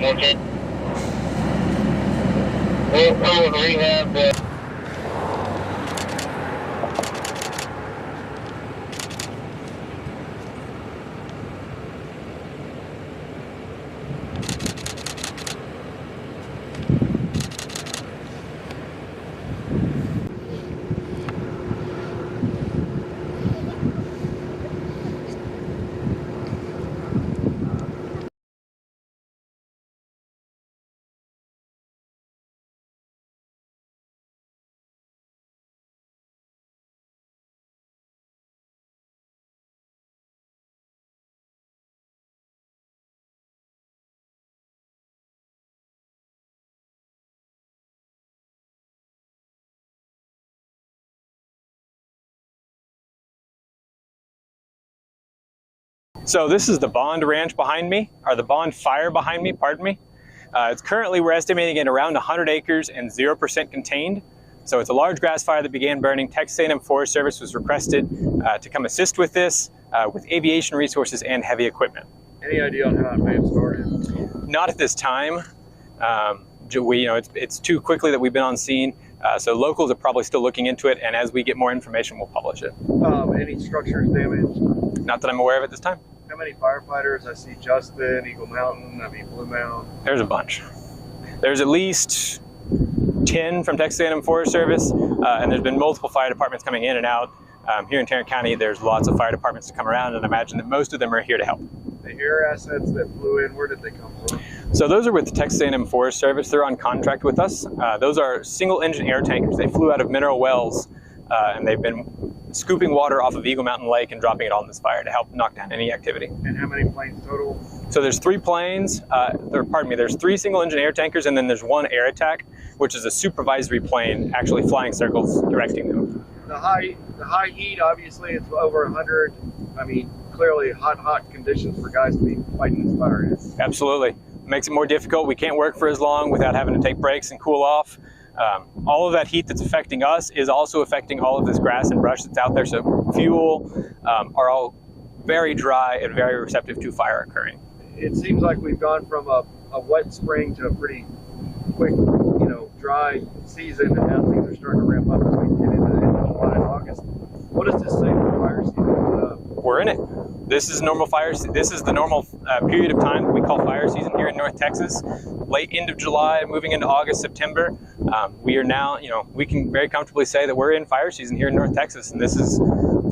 Okay. We'll go and rehab the... So this is the Bond Ranch behind me, or the Bond Fire behind me, pardon me. It's currently, we're estimating it around 100 acres and 0% contained. So it's a large grass fire that began burning. Texas A&M Forest Service was requested to come assist with this, with aviation resources and heavy equipment. Any idea on how it may have started? Not at this time. It's too quickly that we've been on scene. So locals are probably still looking into it, and as we get more information, we'll publish it. Any structures damaged? Not that I'm aware of at this time. How many firefighters? I see Justin, Eagle Mountain, Blue Mound. There's a bunch. There's at least 10 from Texas A&M Forest Service, and there's been multiple fire departments coming in and out. Here in Tarrant County, there's lots of fire departments to come around, and I imagine that most of them are here to help. The air assets that flew in, where did they come from? So those are with the Texas A&M Forest Service. They're on contract with us. Those are single-engine air tankers. They flew out of mineral wells, and they've been scooping water off of Eagle Mountain Lake and dropping it on this fire to help knock down any activity. And how many planes total? So there's 3 planes, there's 3 single-engine air tankers, and then there's 1 air attack, which is a supervisory plane actually flying circles directing them. The high heat, obviously, it's over 100. I mean, clearly hot conditions for guys to be fighting this fire. Absolutely. Makes it more difficult. We can't work for as long without having to take breaks and cool off. All of that heat that's affecting us is also affecting all of this grass and brush that's out there. So fuel are all very dry and very receptive to fire occurring. It seems like we've gone from a wet spring to a pretty quick, dry season, and now things are starting to ramp up as we get into July and August. What does this say for the fire season? We're in it. This is normal fire. This is the normal period of time that we call fire season here in North Texas. Late end of July, moving into August, September. We are now, we can very comfortably say that we're in fire season here in North Texas, and this is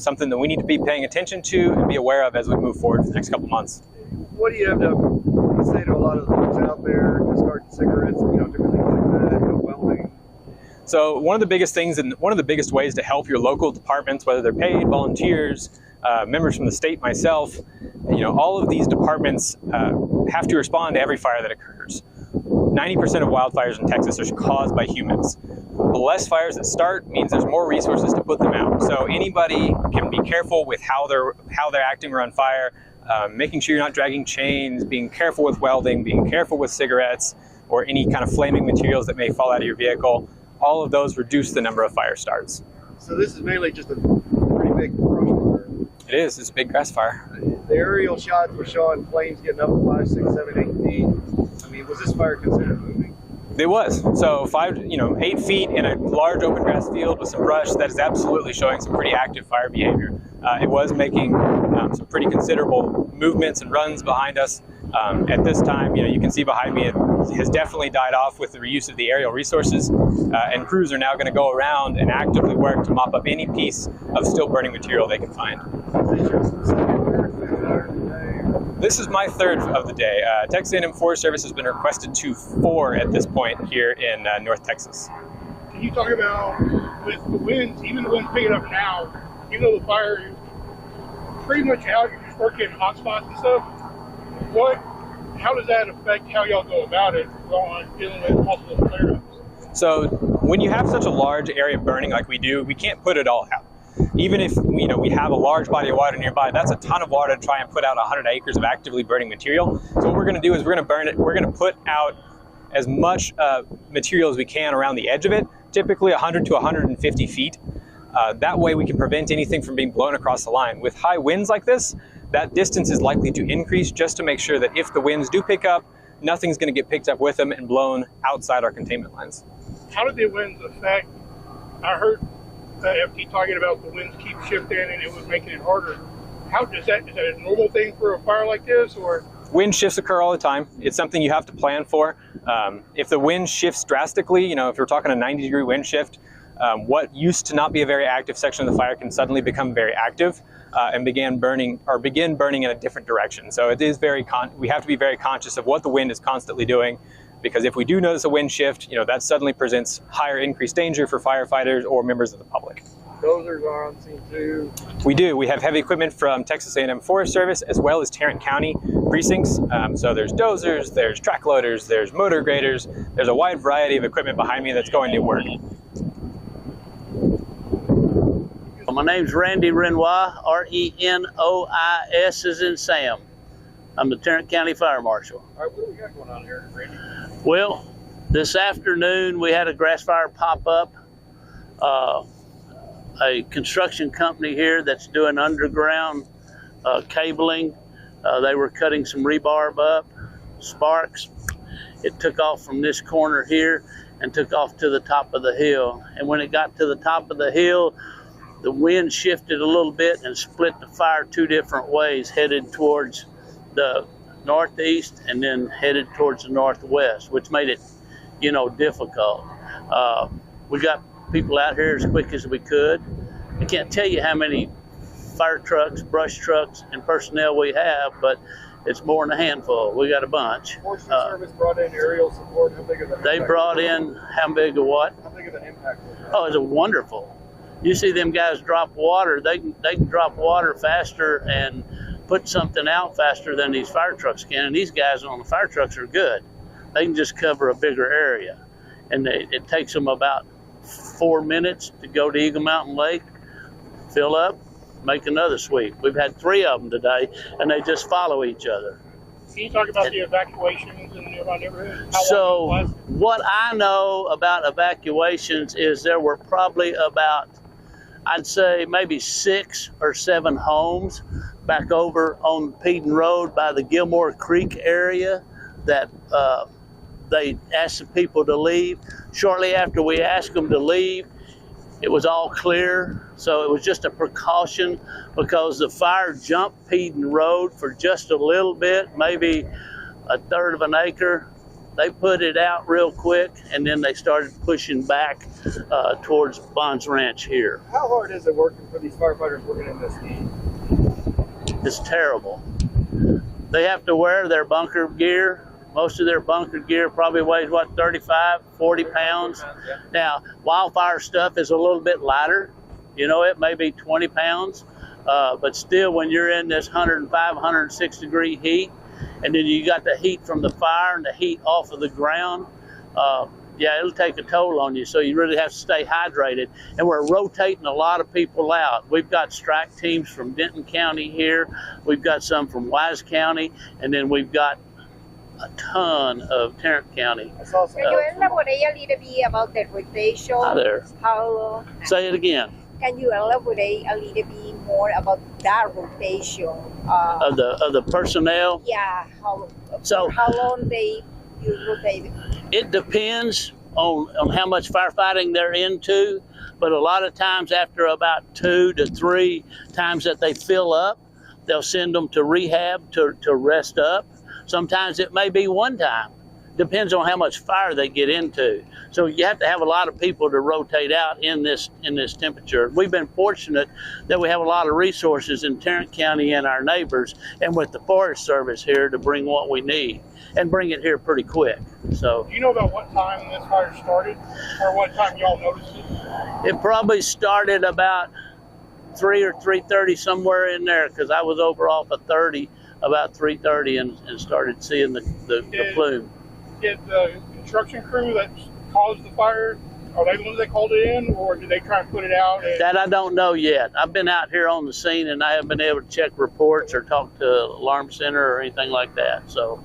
something that we need to be paying attention to and be aware of as we move forward for the next couple months. What do you have to say to a lot of the folks out there discarding cigarettes, different things like that, welding? So one of the biggest things and one of the biggest ways to help your local departments, whether they're paid, volunteers, members from the state, myself, all of these departments have to respond to every fire that occurs. 90% of wildfires in Texas are caused by humans. The less fires that start means there's more resources to put them out. So anybody can be careful with how they're acting around fire, making sure you're not dragging chains, being careful with welding, being careful with cigarettes, or any kind of flaming materials that may fall out of your vehicle. All of those reduce the number of fire starts. So this is mainly just a pretty big brush fire. It is. It's a big grass fire. The aerial shots were showing flames getting up to 5, 6, 7, 8 feet. I mean, was this fire considered moving? It was. So 8 feet in a large open grass field with some brush, that is absolutely showing some pretty active fire behavior. It was making some pretty considerable movements and runs behind us. At this time, you can see behind me, it has definitely died off with the reuse of the aerial resources, and crews are now going to go around and actively work to mop up any piece of still burning material they can find. This is my 3rd of the day. Texas A&M Forest Service has been requested to 4 at this point here in North Texas. Can you talk about, with the winds, even the winds picking up now, even though the fire is pretty much out, you're just working in hot spots and stuff, how does that affect how y'all go about it on dealing with possible flare-ups? So when you have such a large area burning like we do, we can't put it all out. Even if we have a large body of water nearby, that's a ton of water to try and put out 100 acres of actively burning material. So what we're going to do is we're going to burn it. We're going to put out as much material as we can around the edge of it, typically 100 to 150 feet. That way we can prevent anything from being blown across the line. With high winds like this, that distance is likely to increase just to make sure that if the winds do pick up, nothing's going to get picked up with them and blown outside our containment lines. How did the winds affect? I heard FT talking about the winds keep shifting and it was making it harder. How is that a normal thing for a fire like this, or? Wind shifts occur all the time. It's something you have to plan for. If the wind shifts drastically, you know, if you're talking a 90-degree wind shift, what used to not be a very active section of the fire can suddenly become very active and begin burning in a different direction. So it is we have to be very conscious of what the wind is constantly doing, because if we do notice a wind shift, you know, that suddenly presents higher increased danger for firefighters or members of the public. Dozers are on scene too. We do. We have heavy equipment from Texas A&M Forest Service as well as Tarrant County precincts. So there's dozers, there's track loaders, there's motor graders. There's a wide variety of equipment behind me that's going to work. My name's Randy Renois, R-E-N-O-I-S as in Sam. I'm the Tarrant County Fire Marshal. All right, what do we got going on here, Randy? Well, this afternoon we had a grass fire pop up. A construction company here that's doing underground cabling. They were cutting some rebarb up, sparks. It took off from this corner here and took off to the top of the hill. And when it got to the top of the hill, the wind shifted a little bit and split the fire two different ways, headed towards the northeast and then headed towards the northwest, which made it, you know, difficult. We got people out here as quick as we could. I can't tell you how many fire trucks, brush trucks, and personnel we have, but it's more than a handful. We got a bunch. Forestry Service brought in aerial support. How big of an They impact brought in how big of what? How big of an impact was that? Oh, it's wonderful. You see them guys drop water. They can drop water faster and put something out faster than these fire trucks can. And these guys on the fire trucks are good. They can just cover a bigger area. And it takes them about 4 minutes to go to Eagle Mountain Lake, fill up, make another sweep. We've had 3 of them today, and they just follow each other. Can you talk about the evacuations in the nearby neighborhood? So what I know about evacuations is there were probably about, I'd say maybe 6 or 7 homes back over on Peden Road by the Gilmore Creek area that they asked the people to leave. Shortly after we asked them to leave, it was all clear. So it was just a precaution because the fire jumped Peden Road for just a little bit, maybe 1/3 of an acre. They put it out real quick, and then they started pushing back towards Bond's Ranch here. How hard is it working for these firefighters working in this heat? It's terrible. They have to wear their bunker gear. Most of their bunker gear probably weighs, what, 35, 40 pounds? Now, wildfire stuff is a little bit lighter. You know, it may be 20 pounds. But still, when you're in this 105, 106 degree heat, and then you got the heat from the fire and the heat off of the ground, yeah, it'll take a toll on you. So you really have to stay hydrated. And we're rotating a lot of people out. We've got strike teams from Denton County here. We've got some from Wise County. And then we've got a ton of Tarrant County. Can you elaborate a little bit about the rotation? Hi there. How? Say it again. Can you elaborate a little bit more about that rotation? Of the personnel? Yeah. So how long you rotate? It depends on how much firefighting they're into, but a lot of times after about 2 to 3 times that they fill up, they'll send them to rehab to rest up. Sometimes it may be 1 time. Depends on how much fire they get into. So you have to have a lot of people to rotate out in this temperature. We've been fortunate that we have a lot of resources in Tarrant County and our neighbors, and with the Forest Service here to bring what we need and bring it here pretty quick. So, do you know about what time this fire started, or what time y'all noticed it? It probably started about 3 or 3:30, somewhere in there, because I was over off of 30 about 3:30 and started seeing the plume. Did the construction crew that caused the fire, are they the ones that called it in, or did they try and put it out? That I don't know yet. I've been out here on the scene and I haven't been able to check reports or talk to alarm center or anything like that. So